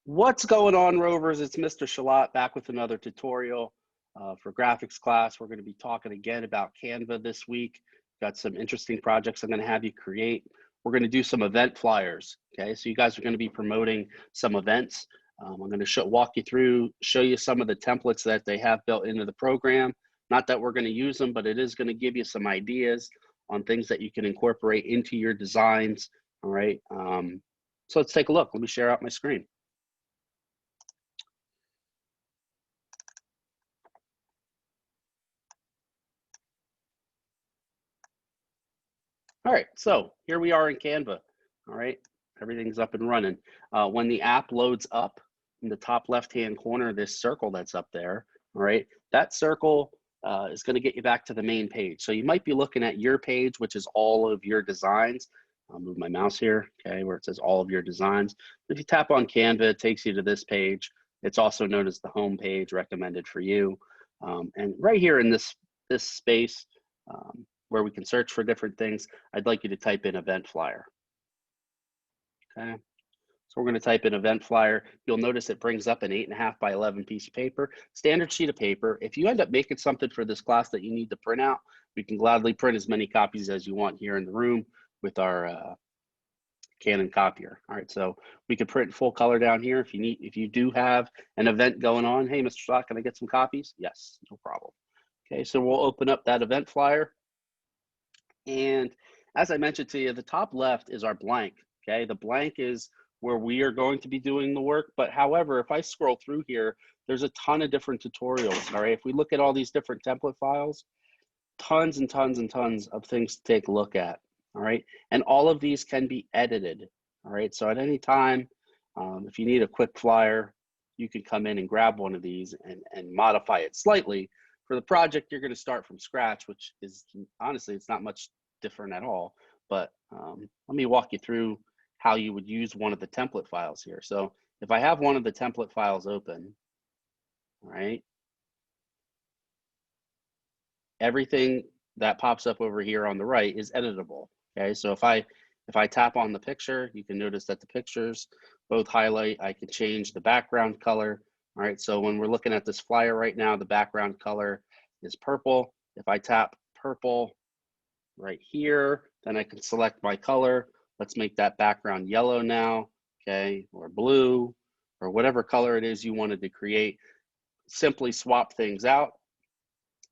What's going on, Rovers? It's Mr. Shalat back with another tutorial for graphics class. We're going to be talking again about Canva this week. Got some interesting projects I'm going to have you create. We're going to do some event flyers. Okay, so you guys are going to be promoting some events. I'm going to walk you through, show you some of the templates that they have built into the program. Not that we're going to use them, but it is going to give you some ideas on things that you can incorporate into your designs. All right. So let's take a look. Let me share out my screen. All right, so here we are in Canva. All right, everything's up and running. When the app loads up in the top left-hand corner, this circle that's up there, all right, that circle is going to get you back to the main page. So you might be looking at your page, which is all of your designs. I'll move my mouse here, okay, where it says all of your designs. If you tap on Canva, it takes you to this page. It's also known as the home page, recommended for you. And right here in this space, where we can search for different things, I'd like you to type in event flyer. Okay, so we're going to type in event flyer. You'll notice it brings up an 8.5 by 11 piece of paper, standard sheet of paper. If you end up making something for this class that you need to print out, we can gladly print as many copies as you want here in the room with our Canon copier. All right, so we could print full color down here if you do have an event going on. Hey, Mr. Scott, can I get some copies? Yes, no problem. Okay, so we'll open up that event flyer. And as I mentioned to you, the top left is our blank, okay? The blank is where we are going to be doing the work. But however, if I scroll through here, there's a ton of different tutorials, all right? If we look at all these different template files, tons and tons and tons of things to take a look at, all right? And all of these can be edited, all right? So at any time, if you need a quick flyer, you can come in and grab one of these and modify it slightly. For the project, you're going to start from scratch, which is honestly, it's not much different at all. But let me walk you through how you would use one of the template files here. So if I have one of the template files open, all right, everything that pops up over here on the right is editable. Okay, so if I tap on the picture, you can notice that the pictures both highlight. I can change the background color. All right, so when we're looking at this flyer right now, the background color is purple. If I tap purple right here, then I can select my color. Let's make that background yellow now, okay, or blue, or whatever color it is you wanted to create. Simply swap things out.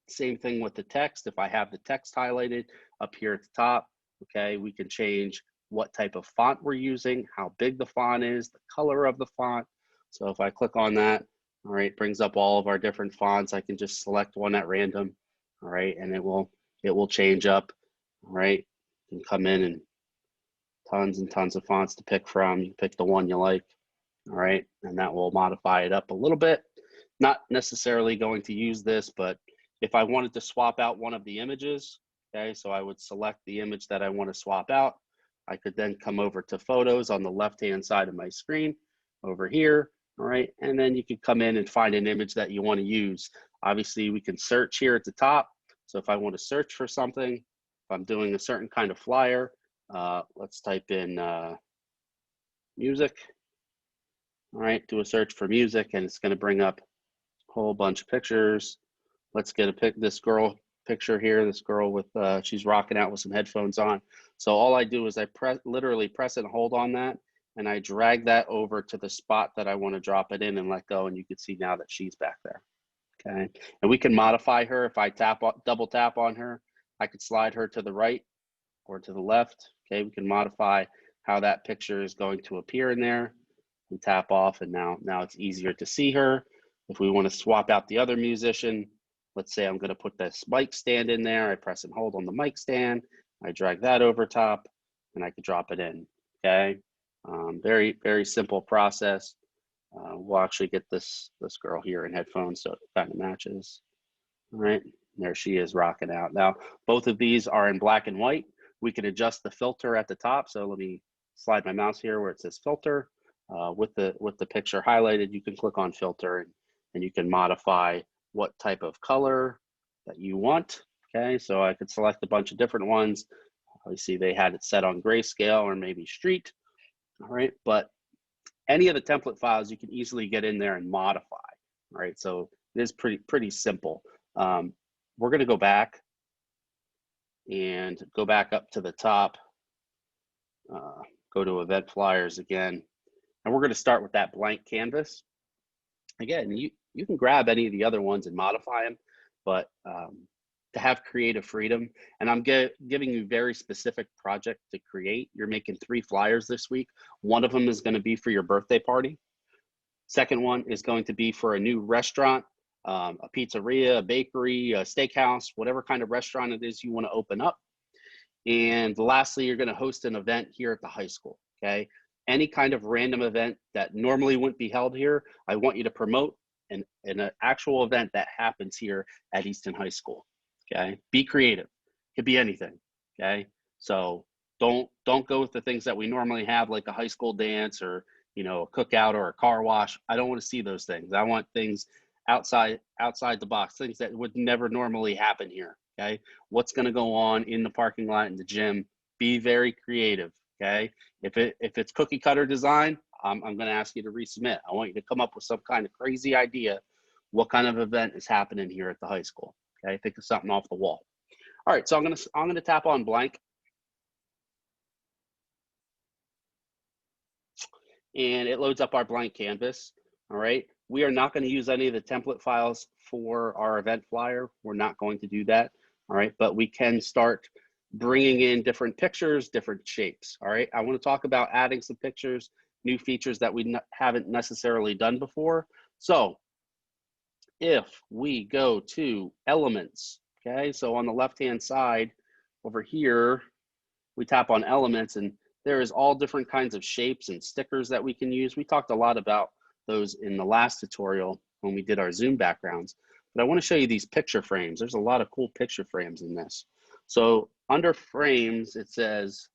Same thing with the text. If I have the text highlighted up here at the top, okay, we can change what type of font we're using, how big the font is, the color of the font. So if I click on that, all right, it brings up all of our different fonts. I can just select one at random, all right, and it will change up, all right. You can come in and tons and tons of fonts to pick from. You pick the one you like, all right, and that will modify it up a little bit. Not necessarily going to use this, but if I wanted to swap out one of the images, okay, so I would select the image that I want to swap out. I could then come over to photos on the left-hand side of my screen over here, all right, and then you could come in and find an image that you want to use. Obviously, we can search here at the top. So if I want to search for something, if I'm doing a certain kind of flyer, let's type in music, all right, do a search for music, and it's going to bring up a whole bunch of pictures. Let's get this girl picture here. This girl with, she's rocking out with some headphones on. So all I do is I literally press and hold on that, and I drag that over to the spot that I want to drop it in and let go. And you can see now that she's back there. Okay. And we can modify her. If I double tap on her, I could slide her to the right or to the left. Okay. We can modify how that picture is going to appear in there. We tap off, and now it's easier to see her. If we want to swap out the other musician, let's say I'm going to put this mic stand in there. I press and hold on the mic stand. I drag that over top, and I could drop it in. Okay, very, very simple process. We'll actually get this girl here in headphones so it kind of matches. All right, there she is rocking out. Now, both of these are in black and white. We can adjust the filter at the top. So let me slide my mouse here where it says filter. With the picture highlighted, you can click on filter, and you can modify what type of color that you want. Okay, so I could select a bunch of different ones. You see they had it set on grayscale or maybe street. All right, but any of the template files you can easily get in there and modify, right? So it is pretty simple. We're going to go back and go back up to the top, go to event flyers again, and we're going to start with that blank canvas. Again, you can grab any of the other ones and modify them, but to have creative freedom, and I'm giving you very specific project to create. You're making 3 flyers this week. One of them is going to be for your birthday party. Second one is going to be for a new restaurant, a pizzeria, a bakery, a steakhouse, whatever kind of restaurant it is you want to open up. And lastly, you're going to host an event here at the high school, okay? Any kind of random event that normally wouldn't be held here, I want you to promote an actual event that happens here at Easton High School, okay? Be creative. It could be anything, okay? So don't go with the things that we normally have, like a high school dance or, you know, a cookout or a car wash. I don't want to see those things. I want things outside the box, things that would never normally happen here, okay? What's going to go on in the parking lot, in the gym? Be very creative, okay? If it's cookie cutter design, I'm going to ask you to resubmit. I want you to come up with some kind of crazy idea. What kind of event is happening here at the high school? Okay, think of something off the wall. All right, so I'm gonna tap on blank, and it loads up our blank canvas. All right, we are not going to use any of the template files for our event flyer. We're not going to do that. All right, but we can start bringing in different pictures, different shapes. All right, I want to talk about adding some pictures, new features that we haven't necessarily done before. So if we go to elements, okay, so on the left-hand side over here, we tap on elements, and there is all different kinds of shapes and stickers that we can use. We talked a lot about those in the last tutorial when we did our Zoom backgrounds, but I want to show you these picture frames. There's a lot of cool picture frames in this. So under frames, it says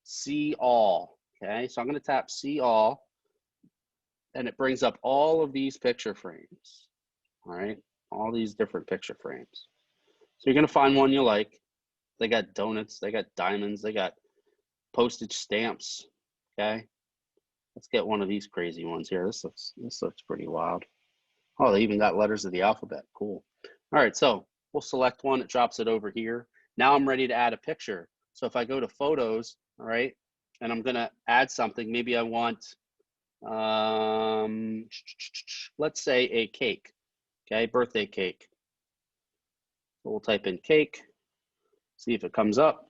see all, okay? So I'm going to tap see all, and it brings up all of these picture frames. All right, all these different picture frames. So you're gonna find one you like. They got donuts, they got diamonds, they got postage stamps, okay? Let's get one of these crazy ones here. This looks pretty wild. Oh, they even got letters of the alphabet, cool. All right, so we'll select one, it drops it over here. Now I'm ready to add a picture. So if I go to photos, all right, and I'm gonna add something, maybe I want, let's say a cake. Okay, birthday cake. So we'll type in cake, see if it comes up.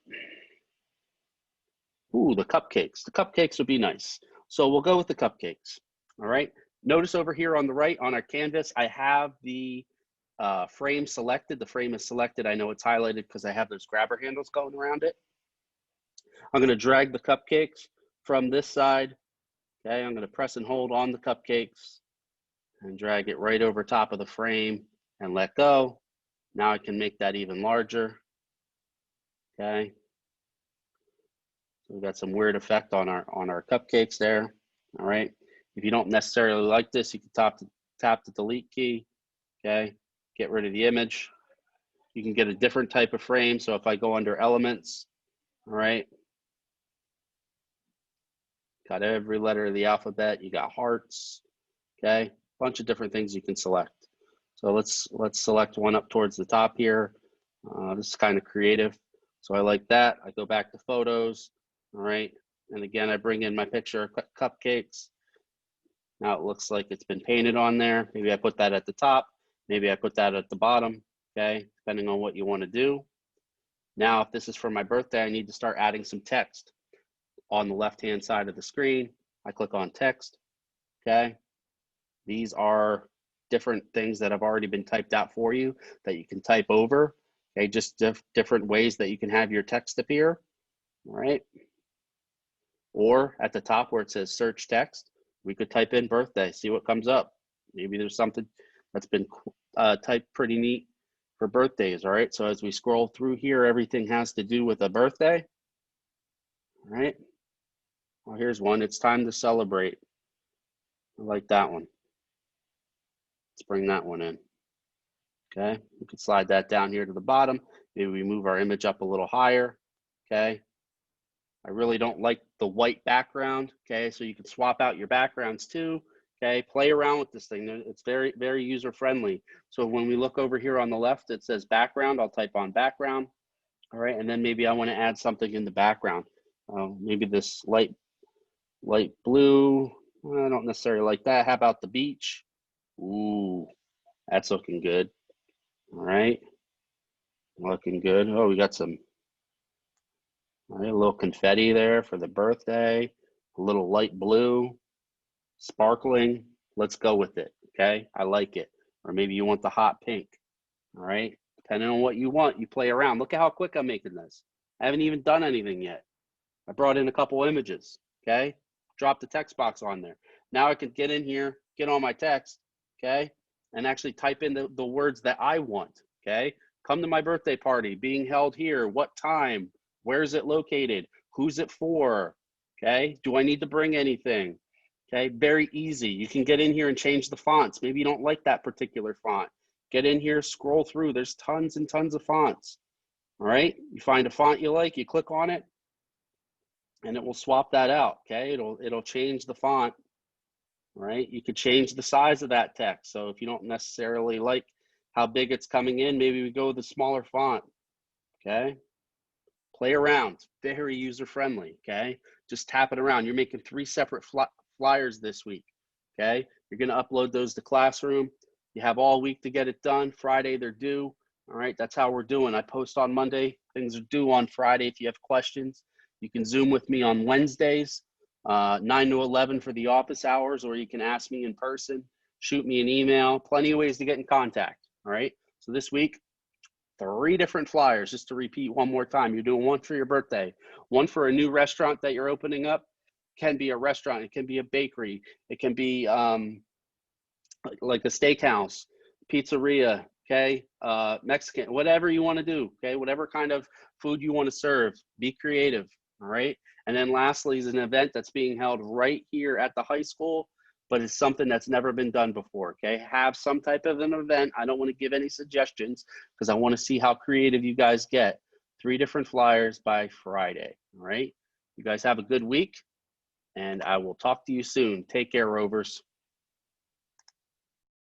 Ooh, the cupcakes. The cupcakes would be nice. So we'll go with the cupcakes. All right. Notice over here on the right on our canvas, I have the frame selected. The frame is selected. I know it's highlighted because I have those grabber handles going around it. I'm going to drag the cupcakes from this side. Okay, I'm going to press and hold on the cupcakes and drag it right over top of the frame and let go. Now I can make that even larger. Okay. So we've got some weird effect on our cupcakes there. All right. If you don't necessarily like this, you can tap the delete key. Okay. Get rid of the image. You can get a different type of frame. So if I go under elements, all right, got every letter of the alphabet. You got hearts. Okay. Bunch of different things you can select. So let's select one up towards the top here. This is kind of creative. So I like that. I go back to photos. All right. And again, I bring in my picture of cupcakes. Now it looks like it's been painted on there. Maybe I put that at the top. Maybe I put that at the bottom. Okay. Depending on what you want to do. Now, if this is for my birthday, I need to start adding some text. On the left-hand side of the screen, I click on text. Okay. These are different things that have already been typed out for you that you can type over. Okay, just different ways that you can have your text appear. All right. Or at the top where it says search text, we could type in birthday, see what comes up. Maybe there's something that's been typed pretty neat for birthdays. All right. So as we scroll through here, everything has to do with a birthday. All right. Well, here's one. It's time to celebrate. I like that one. Let's bring that one in. Okay, we can slide that down here to the bottom. Maybe we move our image up a little higher. Okay, I really don't like the white background. Okay, so you can swap out your backgrounds too. Okay, play around with this thing. It's very, very user friendly. So when we look over here on the left, it says background. I'll type on background. All right, and then maybe I want to add something in the background. Maybe this light blue. I don't necessarily like that. How about the beach? Ooh, that's looking good. All right, looking good. Oh, we got some, all right, a little confetti there for the birthday. A little light blue, sparkling. Let's go with it. Okay, I like it. Or maybe you want the hot pink. All right, depending on what you want, you play around. Look at how quick I'm making this. I haven't even done anything yet. I brought in a couple images. Okay, drop the text box on there. Now I can get in here, get on my text, okay, and actually type in the words that I want. Okay, come to my birthday party, being held here, what time, where is it located, who's it for, okay, do I need to bring anything? Okay, very easy. You can get in here and change the fonts. Maybe you don't like that particular font. Get in here, scroll through. There's tons and tons of fonts. All right, you find a font you like, you click on it, and it will swap that out. Okay, it'll change the font. Right, you could change the size of that text. So if you don't necessarily like how big it's coming in, maybe we go with the smaller font. Okay, play around. Very user friendly. Okay, just tap it around. You're making 3 separate flyers this week. Okay, you're going to upload those to Classroom. You have all week to get it done. Friday they're due. All right, that's how we're doing. I post on Monday. Things are due on Friday. If you have questions, you can Zoom with me on Wednesdays, 9 to 11 for the office hours, or you can ask me in person, shoot me an email. Plenty of ways to get in contact. All right, so this week, 3 different flyers. Just to repeat one more time, you're doing one for your birthday, one for a new restaurant that you're opening up. Can be a restaurant, it can be a bakery, it can be like a steakhouse, pizzeria, okay, Mexican, whatever you want to do, okay, whatever kind of food you want to serve, be creative. All right, and then lastly is an event that's being held right here at the high school, but it's something that's never been done before. Okay, have some type of an event. I don't want to give any suggestions because I want to see how creative you guys get. 3 different flyers by Friday. All right, you guys have a good week, and I will talk to you soon. Take care, Rovers.